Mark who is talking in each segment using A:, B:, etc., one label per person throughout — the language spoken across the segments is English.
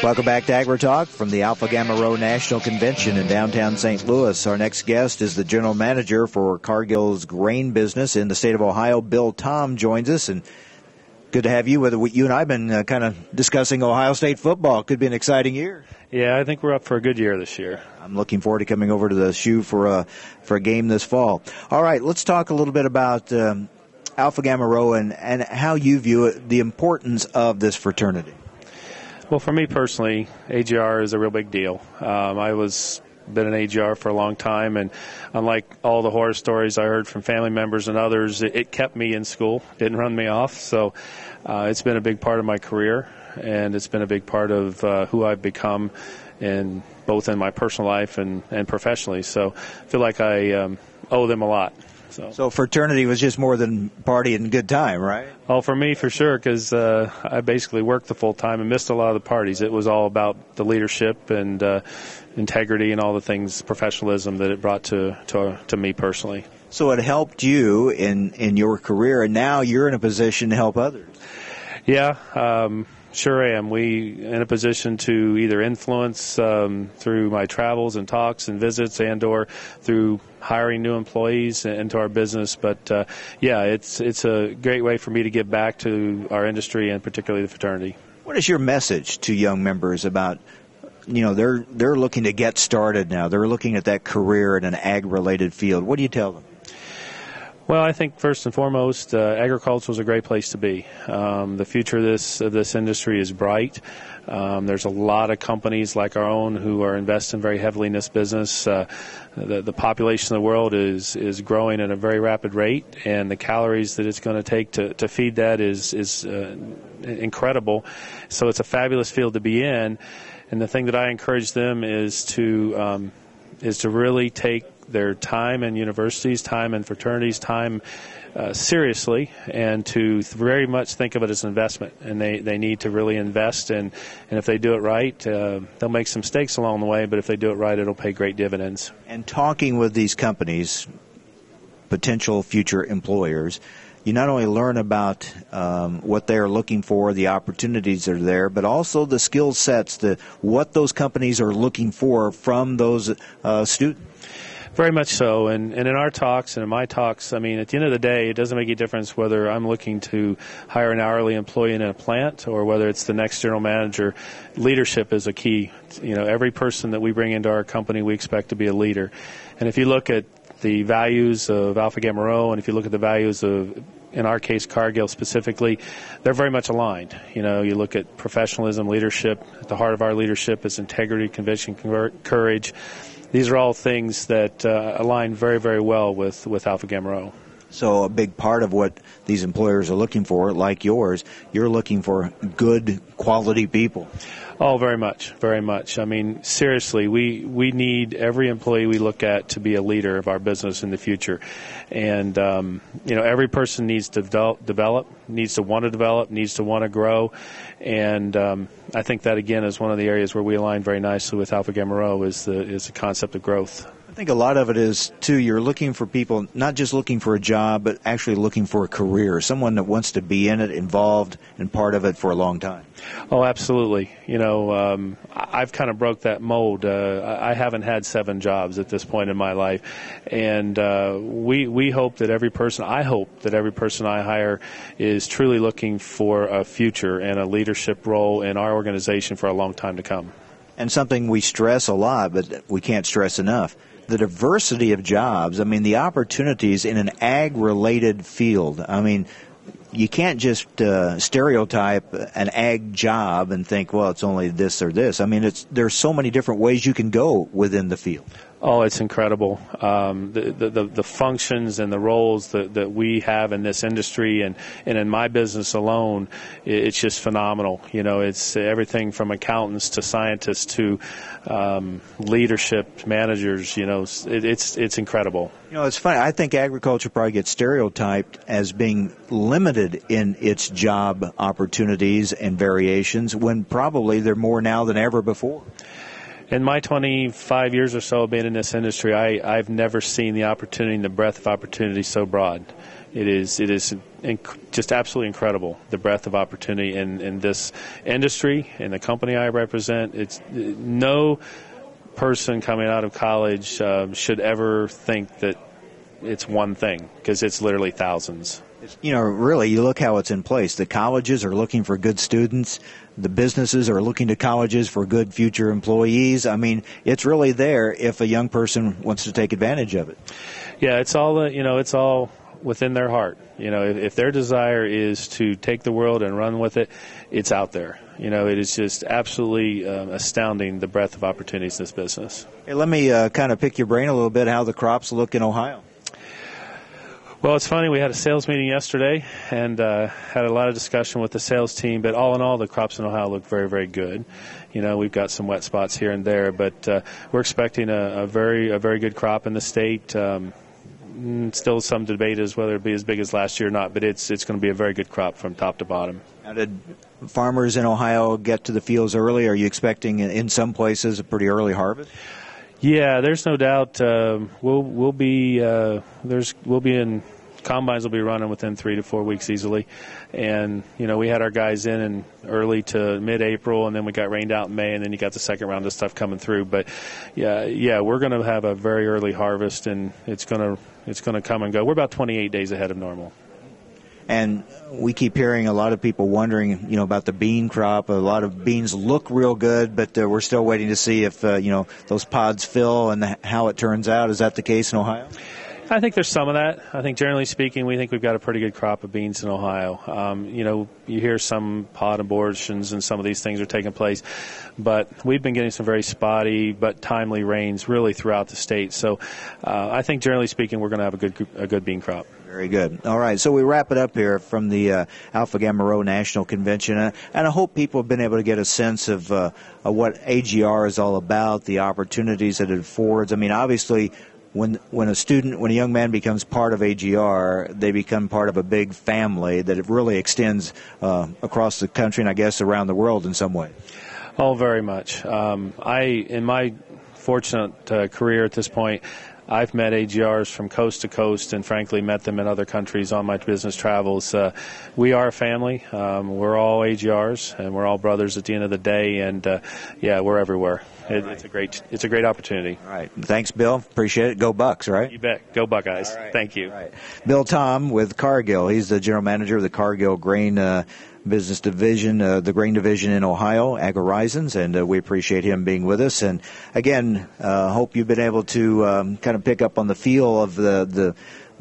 A: Welcome back to AgriTalk from the Alpha Gamma Rho National Convention in downtown St. Louis. Our next guest is the general manager for Cargill's grain business in the state of Ohio. Bill Tom joins us, and good to have you. You and I have been kind of discussing Ohio State football. Could be an exciting year.
B: Yeah, I think we're up for a good year this year.
A: I'm looking forward to coming over to the shoe for a game this fall. All right, let's talk a little bit about Alpha Gamma Rho and how you view it, the importance of this fraternity.
B: Well, for me personally, AGR is a real big deal. I was been an AGR for a long time, and unlike all the horror stories I heard from family members and others, it kept me in school, didn't run me off. So it's been a big part of my career, and it's been a big part of who I've become, both in my personal life and professionally. So I feel like I owe them a lot.
A: So fraternity was just more than party and good time, right?
B: Oh, for me, for sure, because I basically worked the full time and missed a lot of the parties. It was all about the leadership and integrity and all the things, professionalism that it brought to me personally.
A: So it helped you in your career, and now you're in a position to help others.
B: Yeah, sure am. We in a position to either influence through my travels and talks and visits and/or through hiring new employees into our business. But yeah, it's a great way for me to give back to our industry and particularly the fraternity.
A: What is your message to young members about? They're looking to get started now. They're looking at that career in an ag-related field. What do you tell them?
B: Well, I think first and foremost, agriculture is a great place to be. The future of this industry is bright. There's a lot of companies like our own who are investing very heavily in this business. The population of the world is growing at a very rapid rate, and the calories that it's going to take to feed that is incredible. So it's a fabulous field to be in. And the thing that I encourage them is to really take their time in universities, time in fraternities, time seriously, and to very much think of it as an investment. And they need to really invest, and if they do it right, they'll make some mistakes along the way, but if they do it right, it'll pay great dividends.
A: And talking with these companies, potential future employers, you not only learn about what they're looking for, the opportunities that are there, but also the skill sets, what those companies are looking for from those students.
B: Very much so, and in our talks and in my talks, I mean, at the end of the day, it doesn't make any difference whether I'm looking to hire an hourly employee in a plant or whether it's the next general manager. Leadership is a key. Every person that we bring into our company, we expect to be a leader. And if you look at the values of Alpha Gamma Rho, and if you look at the values of, in our case, Cargill specifically, they're very much aligned. You look at professionalism, leadership. At the heart of our leadership is integrity, conviction, courage. These are all things that align very, very well with Alpha Gamma Rho.
A: So a big part of what these employers are looking for, like yours, you're looking for good, quality people.
B: Oh, very much, very much. I mean, seriously, we need every employee we look at to be a leader of our business in the future. And, every person needs to develop, needs to want to develop, needs to want to grow. And I think that, again, is one of the areas where we align very nicely with Alpha Gamma Rho is the concept of growth.
A: I think a lot of it is, too, you're looking for people, not just looking for a job, but actually looking for a career, someone that wants to be in it, involved, and part of it for a long time.
B: Oh, absolutely. I've kind of broke that mold. I haven't had 7 jobs at this point in my life. And we hope that I hope that every person I hire is truly looking for a future and a leadership role in our organization for a long time to come.
A: And something we stress a lot, but we can't stress enough, the diversity of jobs. I mean, the opportunities in an ag-related field. I mean, you can't just stereotype an ag job and think, well, it's only this or this. I mean, there's so many different ways you can go within the field.
B: Oh, it's incredible. The functions and the roles that we have in this industry and in my business alone, it's just phenomenal. It's everything from accountants to scientists to leadership, managers. It's incredible.
A: It's funny. I think agriculture probably gets stereotyped as being limited in its job opportunities and variations when probably they're more now than ever before.
B: In my 25 years or so being in this industry, I've never seen the opportunity and the breadth of opportunity so broad. It is just absolutely incredible, the breadth of opportunity in this industry, in the company I represent. It's no person coming out of college should ever think that it's one thing, because it's literally thousands.
A: Really, you look how it's in place. The colleges are looking for good students. The businesses are looking to colleges for good future employees. I mean, it's really there if a young person wants to take advantage of it.
B: Yeah, it's all it's all within their heart. If their desire is to take the world and run with it, it's out there. It is just absolutely astounding, the breadth of opportunities in this business.
A: Hey, let me kind of pick your brain a little bit, how the crops look in Ohio.
B: Well, it's funny. We had a sales meeting yesterday and had a lot of discussion with the sales team. But all in all, the crops in Ohio look very, very good. We've got some wet spots here and there, but we're expecting a very good crop in the state. Still some debate as whether it be as big as last year or not, but it's going to be a very good crop from top to bottom.
A: Now, did farmers in Ohio get to the fields early? Are you expecting in some places a pretty early harvest?
B: Yeah, there's no doubt. We'll be in. Combines will be running within 3 to 4 weeks easily, and we had our guys in early to mid-April, and then we got rained out in May, and then you got the second round of stuff coming through. But yeah, we're going to have a very early harvest, and it's going to come and go. We're about 28 days ahead of normal.
A: And we keep hearing a lot of people wondering, about the bean crop. A lot of beans look real good, but we're still waiting to see if, those pods fill and how it turns out. Is that the case in Ohio?
B: I think there's some of that. I think generally speaking, we think we've got a pretty good crop of beans in Ohio. You hear some pod abortions and some of these things are taking place, but we've been getting some very spotty but timely rains really throughout the state. So I think generally speaking, we're going to have a good bean crop.
A: Very good. All right, so we wrap it up here from the Alpha Gamma Rho National Convention, and I hope people have been able to get a sense of what AGR is all about, the opportunities that it affords. I mean, obviously, when a young man becomes part of AGR, they become part of a big family that it really extends across the country and I guess around the world in some way.
B: Oh, very much. In my fortunate career at this point, I've met AGRs from coast to coast and, frankly, met them in other countries on my business travels. We are a family. We're all AGRs, and we're all brothers at the end of the day, and, we're everywhere. It's a great opportunity.
A: All right. Thanks, Bill. Appreciate it. Go Bucks, right?
B: You bet. Go Buckeyes.
A: All right.
B: Thank you.
A: All right. Bill Tom with Cargill. He's the general manager of the Cargill Grain Business Division, the grain division in Ohio, AgriRisons, and we appreciate him being with us. And again, hope you've been able to kind of pick up on the feel of the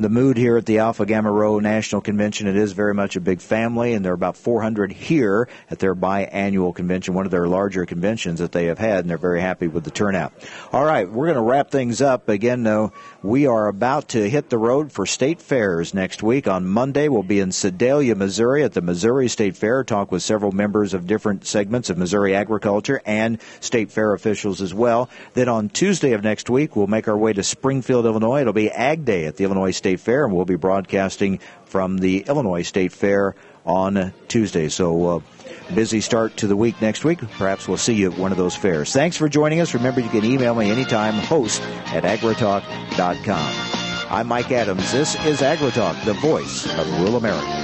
A: mood here at the Alpha Gamma Rho National Convention. It is very much a big family, and there are about 400 here at their biannual convention, one of their larger conventions that they have had, and they're very happy with the turnout. All right, we're going to wrap things up. Again, though, we are about to hit the road for state fairs next week. On Monday, we'll be in Sedalia, Missouri at the Missouri State Fair, talk with several members of different segments of Missouri agriculture and state fair officials as well. Then on Tuesday of next week, we'll make our way to Springfield, Illinois. It'll be Ag Day at the Illinois State Fair, and we'll be broadcasting from the Illinois State Fair on Tuesday. So busy start to the week next week. Perhaps we'll see you at one of those fairs. Thanks for joining us. Remember, you can email me anytime, host@agritalk.com. I'm Mike Adams. This is AgriTalk, the voice of rural America.